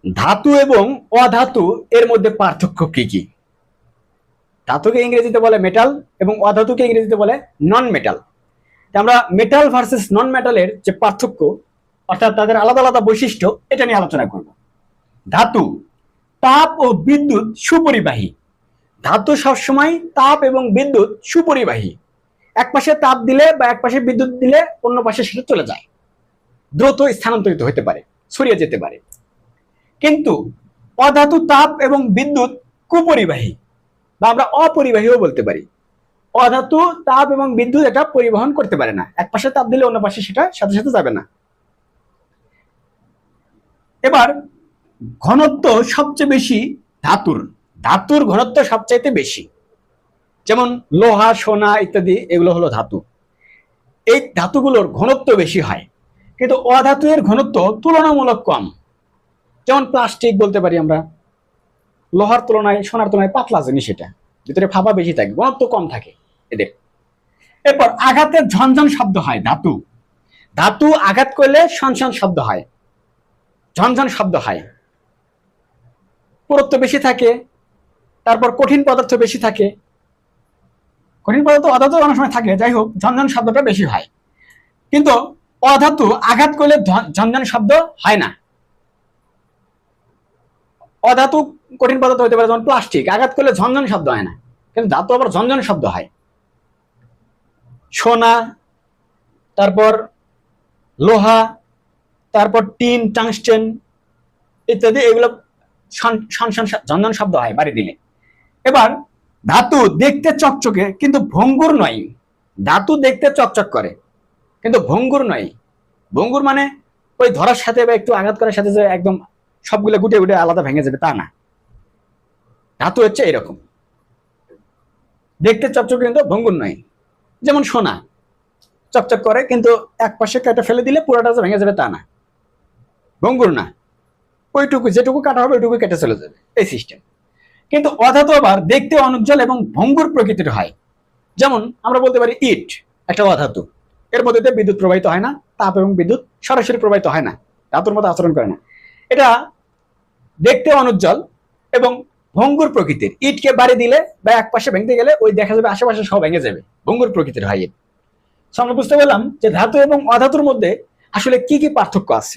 ধাতু এবং অধাতু এর মধ্যে পার্থক্য কি কি? ধাতুকে ইংরেজিতে বলে মেটাল এবং অধাতুকে ইংরেজিতে বলে নন মেটাল। আমরা মেটাল ভার্সেস নন মেটালের যে পার্থক্য, অর্থাৎ তাদের আলাদা আলাদা বৈশিষ্ট্য, এটা নিয়ে আলোচনা করব। ধাতু তাপ ও বিদ্যুৎ সুপরিবাহী। ধাতু সবসময় তাপ এবং বিদ্যুৎ সুপরিবাহী। এক পাশে তাপ দিলে বা এক পাশে বিদ্যুৎ দিলে অন্য পাশে সেটা চলে যায়, দ্রুত স্থানান্তরিত হতে পারে, ছড়িয়ে যেতে পারে। কিন্তু অধাতু তাপ এবং বিদ্যুৎ কুপরিবাহী, বা আমরা অপরিবাহীও বলতে পারি। অধাতু তাপ এবং বিদ্যুৎ এটা পরিবহন করতে পারে না, এক পাশে তাপ দিলে অন্য পাশে সেটা সাথে সাথে যাবে না। এবার ঘনত্ব সবচেয়ে বেশি ধাতুর, ধাতুর ঘনত্ব সবচাইতে বেশি। যেমন লোহা, সোনা ইত্যাদি, এগুলো হলো ধাতু। এই ধাতুগুলোর ঘনত্ব বেশি হয়, কিন্তু অধাতু এর ঘনত্ব তুলনামূলক কম। যেমন প্লাস্টিক বলতে পারি আমরা, লোহার তুলনায় সোনার তুলনায় পাতলা জিনিস, এটা ভিতরে ফাঁপা বেশি থাকে, ঘনত্ব কম থাকে এদের। এরপর আঘাতের ঝনঝন শব্দ হয় ধাতু। ধাতু আঘাত করলে শনশন শব্দ হয়, ঝনঝন শব্দ হয়। পুরুত্ব বেশি থাকে, তারপর কঠিন পদার্থ বেশি থাকে। কঠিন পদার্থ অধাতু অনেক সময় থাকে, যাই হোক ঝনঝন শব্দটা বেশি হয়। কিন্তু অধাতু আঘাত করলে ঝনঝন শব্দ হয় না। অধাতু কঠিন পদার্থ হতে পারে, যেমন প্লাস্টিক, আঘাত করলে ঝনঝন শব্দ হয় না, কিন্তু ধাতু আবার ঝনঝন শব্দ হয়। সোনা, তারপর লোহা, তারপর টিন, টাংস্টেন ইত্যাদি, এগুলো ঝনঝন শব্দ হয় বাড়ি দিলে। এবার ধাতু দেখতে চকচকে কিন্তু ভঙ্গুর নয়। ধাতু দেখতে চকচক করে কিন্তু ভঙ্গুর নয়। ভঙ্গুর মানে ওই ধরার সাথে বা একটু আঘাত করার সাথে যে একদম সবগুলো গুটে গুটে আলাদা ভেঙে যাবে তা না। ধাতু হচ্ছে এরকম, দেখতে চকচকে কিন্তু ভঙ্গুর নয়। যেমন সোনা চকচক করে, কিন্তু এক পাশে কেটে ফেলে দিলে পুরোটা যে ভেঙে যাবে তা না, ভঙ্গুর না। ওইটুকু যেটুকু কাটা হবে ওইটুকু কেটে চলে যাবে, এই সিস্টেম। কিন্তু অধাতু আবার দেখতে অনুজ্জ্বল এবং ভঙ্গুর প্রকৃতির হয়। যেমন আমরা বলতে পারি ইট একটা অধাতু, এর মধ্যে বিদ্যুৎ প্রবাহিত হয় না, তাপ এবং বিদ্যুৎ সরাসরি প্রবাহিত হয় না, ধাতুর মতো আচরণ করে না। এটা দেখতে অনুজ্জ্বল এবং ভঙ্গুর প্রকৃতির। ইটকে বাড়ি দিলে বা এক পাশে ভেঙে গেলে ওই দেখা যাবে আশেপাশে সব ভেঙে যাবে, ভঙ্গুর প্রকৃতির হয়। আমরা বুঝতে পারলাম যে ধাতু এবং অধাতুর মধ্যে আসলে কি কি পার্থক্য আছে।